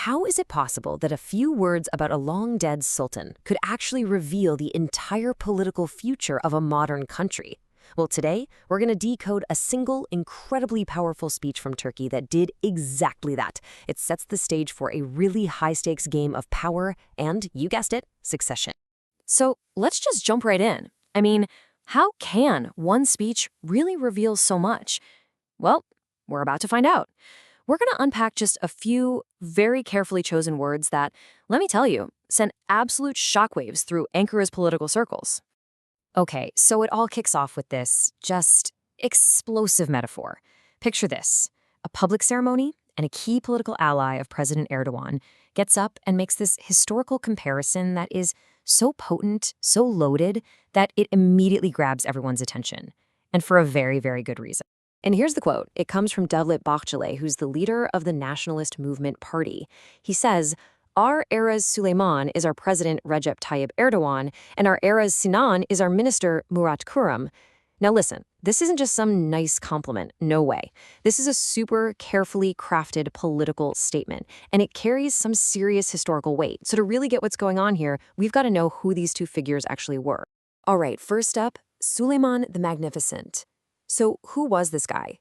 how is it possible that a few words about a long-dead sultan could actually reveal the entire political future of a modern country? Well, today, we're going to decode a single, incredibly powerful speech from Turkey that did exactly that. It sets the stage for a really high-stakes game of power and, you guessed it, succession. So let's just jump right in. I mean, how can one speech really reveal so much? Well, we're about to find out. We're going to unpack just a few very carefully chosen words that, let me tell you, sent absolute shockwaves through Ankara's political circles. Okay, so it all kicks off with this just explosive metaphor. Picture this: a public ceremony, and a key political ally of President Erdoğan gets up and makes this historical comparison that is so potent, so loaded, that it immediately grabs everyone's attention. And for a very, very good reason. And here's the quote. It comes from Devlet Bahçeli, who's the leader of the nationalist movement party. He says, "Our era's Süleyman is our president Recep Tayyip Erdoğan, and our era's Sinan is our minister Murat Kurum." Now listen, this isn't just some nice compliment, no way. This is a super carefully crafted political statement, and it carries some serious historical weight. So to really get what's going on here, we've got to know who these two figures actually were. All right, first up, Süleyman the Magnificent. So who was this guy?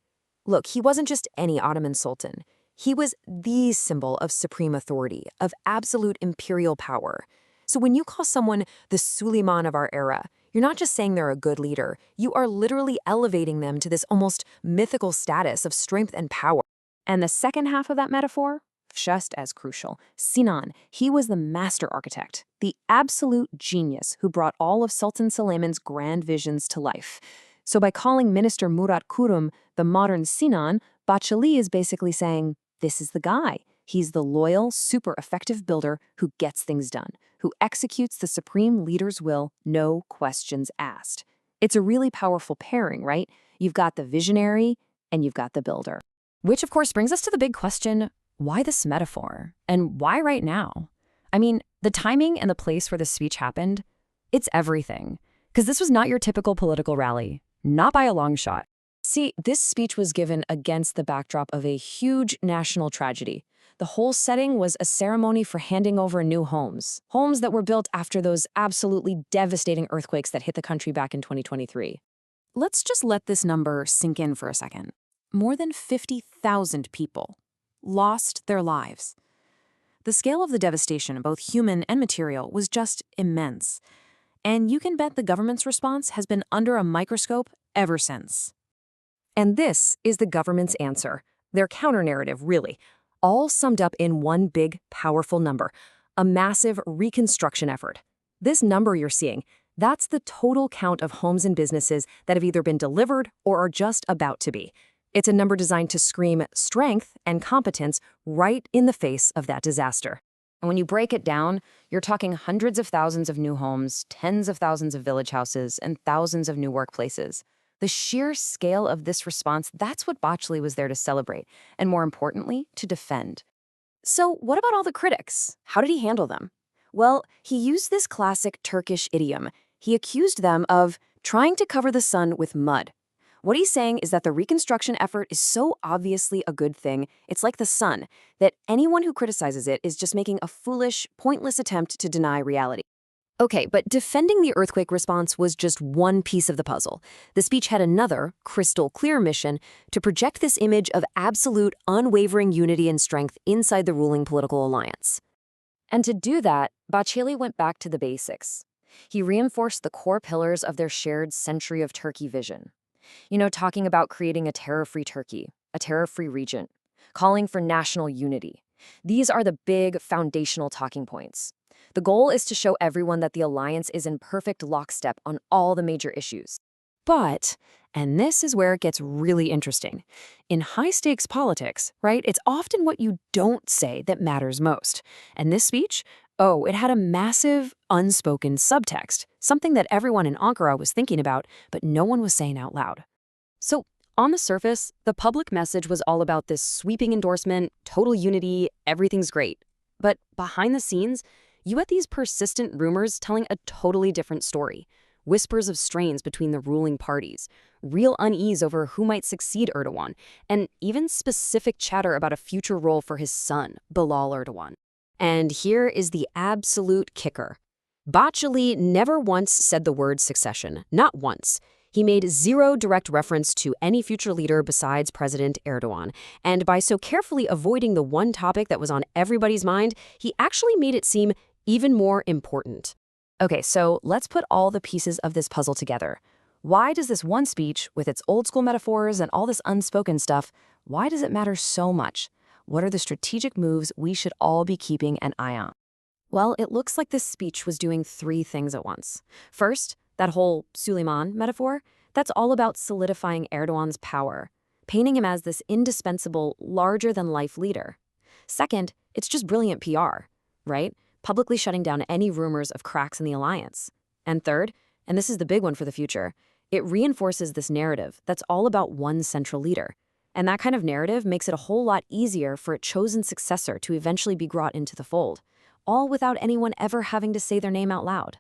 Look, he wasn't just any Ottoman sultan. He was the symbol of supreme authority, of absolute imperial power. So when you call someone the Süleyman of our era, you're not just saying they're a good leader. You are literally elevating them to this almost mythical status of strength and power. And the second half of that metaphor, just as crucial. Sinan, he was the master architect, the absolute genius who brought all of Sultan Süleyman's grand visions to life. So by calling Minister Murat Kurum the modern Sinan, Bahçeli is basically saying, this is the guy. He's the loyal, super effective builder who gets things done, who executes the supreme leader's will, no questions asked. It's a really powerful pairing, right? You've got the visionary and you've got the builder. Which, of course, brings us to the big question, why this metaphor? And why right now? I mean, the timing and the place where this speech happened, it's everything. Because this was not your typical political rally. Not by a long shot. See, this speech was given against the backdrop of a huge national tragedy. The whole setting was a ceremony for handing over new homes. Homes that were built after those absolutely devastating earthquakes that hit the country back in 2023. Let's just let this number sink in for a second. More than 50,000 people lost their lives. The scale of the devastation, both human and material, was just immense. And you can bet the government's response has been under a microscope ever since. And this is the government's answer, their counter-narrative, really, all summed up in one big, powerful number, a massive reconstruction effort. This number you're seeing, that's the total count of homes and businesses that have either been delivered or are just about to be. It's a number designed to scream strength and competence right in the face of that disaster. And when you break it down, you're talking hundreds of thousands of new homes, tens of thousands of village houses, and thousands of new workplaces. The sheer scale of this response, that's what Bahçeli was there to celebrate, and more importantly, to defend. So what about all the critics? How did he handle them? Well, he used this classic Turkish idiom. He accused them of trying to cover the sun with mud. What he's saying is that the reconstruction effort is so obviously a good thing, it's like the sun, that anyone who criticizes it is just making a foolish, pointless attempt to deny reality. Okay, but defending the earthquake response was just one piece of the puzzle. The speech had another, crystal clear mission to project this image of absolute, unwavering unity and strength inside the ruling political alliance. And to do that, Bahçeli went back to the basics. He reinforced the core pillars of their shared century of Turkey vision. You know, talking about creating a terror-free Turkey, a terror-free region, calling for national unity. These are the big foundational talking points. The goal is to show everyone that the alliance is in perfect lockstep on all the major issues. But, and this is where it gets really interesting, in high-stakes politics, right, it's often what you don't say that matters most. And this speech, oh, it had a massive, unspoken subtext, something that everyone in Ankara was thinking about, but no one was saying out loud. So, on the surface, the public message was all about this sweeping endorsement, total unity, everything's great. But behind the scenes, you had these persistent rumors telling a totally different story. whispers of strains between the ruling parties, real unease over who might succeed Erdogan, and even specific chatter about a future role for his son, Bilal Erdogan. And here is the absolute kicker. Bahçeli never once said the word succession, not once. He made zero direct reference to any future leader besides President Erdogan, and by so carefully avoiding the one topic that was on everybody's mind, he actually made it seem even more important. Okay, so let's put all the pieces of this puzzle together. Why does this one speech, with its old-school metaphors and all this unspoken stuff, why does it matter so much? What are the strategic moves we should all be keeping an eye on? Well, it looks like this speech was doing three things at once. First, that whole Süleyman metaphor, that's all about solidifying Erdogan's power, painting him as this indispensable, larger-than-life leader. Second, it's just brilliant PR, right? Publicly shutting down any rumors of cracks in the alliance. And third, and this is the big one for the future, it reinforces this narrative that's all about one central leader. And that kind of narrative makes it a whole lot easier for a chosen successor to eventually be brought into the fold, all without anyone ever having to say their name out loud.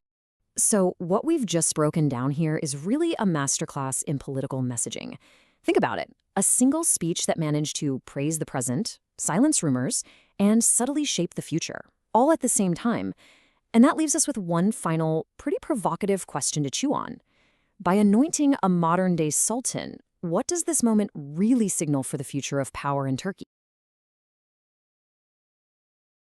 So what we've just broken down here is really a masterclass in political messaging. Think about it, a single speech that managed to praise the present, silence rumors, and subtly shape the future, all at the same time. And that leaves us with one final, pretty provocative question to chew on. By anointing a modern-day sultan, what does this moment really signal for the future of power in Turkey?